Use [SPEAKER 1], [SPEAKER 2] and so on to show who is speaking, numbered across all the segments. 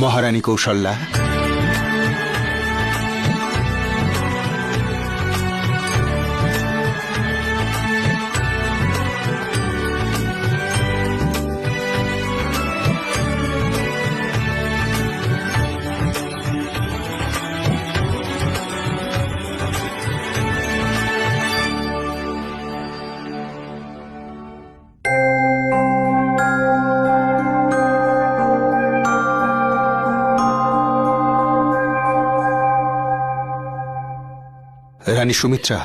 [SPEAKER 1] মহারানী কৌশল্যা, রানী সুমিত্রা,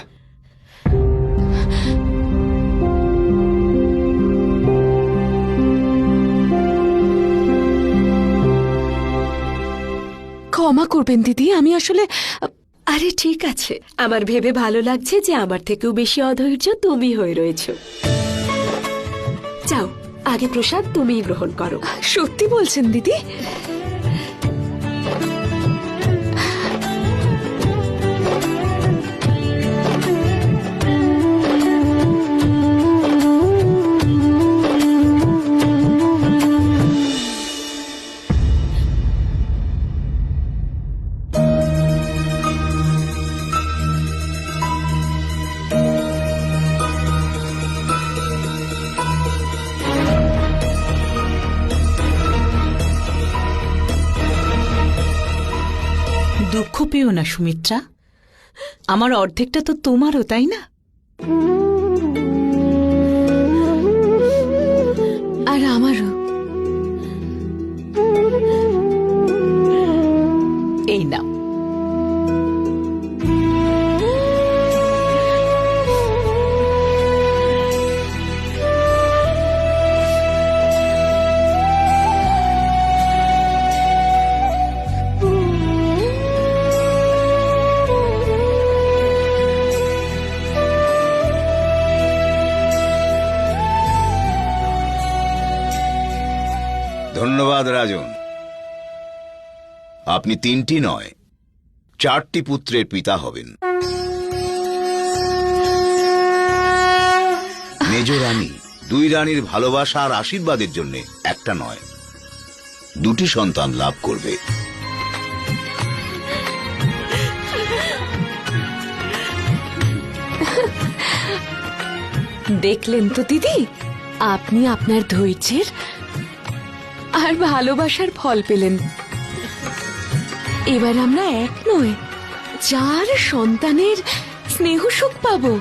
[SPEAKER 2] ক্ষমা করবেন দিদি, আমি আসলে
[SPEAKER 3] আরে ঠিক আছে, আমার ভেবে ভালো লাগছে যে আমার থেকেও বেশি অধৈর্য তুমি হয়ে রয়েছো। যাও, আগে প্রসাদ তুমিই গ্রহণ করো।
[SPEAKER 2] সত্যি বলছেন দিদি?
[SPEAKER 4] দুঃখ পেও না সুমিত্রা, আমার অর্ধেকটা তো তোমারও, তাই না?
[SPEAKER 2] আর আমারও।
[SPEAKER 4] এই নাও।
[SPEAKER 5] ধন্যবাদ রাজন। আপনি 3টি নয় 4টি পুত্রের পিতা হবেন। মেজ রানী 2 রানীর ভালোবাসা আর আশীর্বাদের জন্য একটা নয় 2টি সন্তান লাভ করবে।
[SPEAKER 2] দেখলেন তো দিদি, আপনি আপনার ধৈর্যের আর ভালোবাসার ফল পেলেন। এবার আমরা এক নয় 4 সন্তানের স্নেহ সুখ পাবো।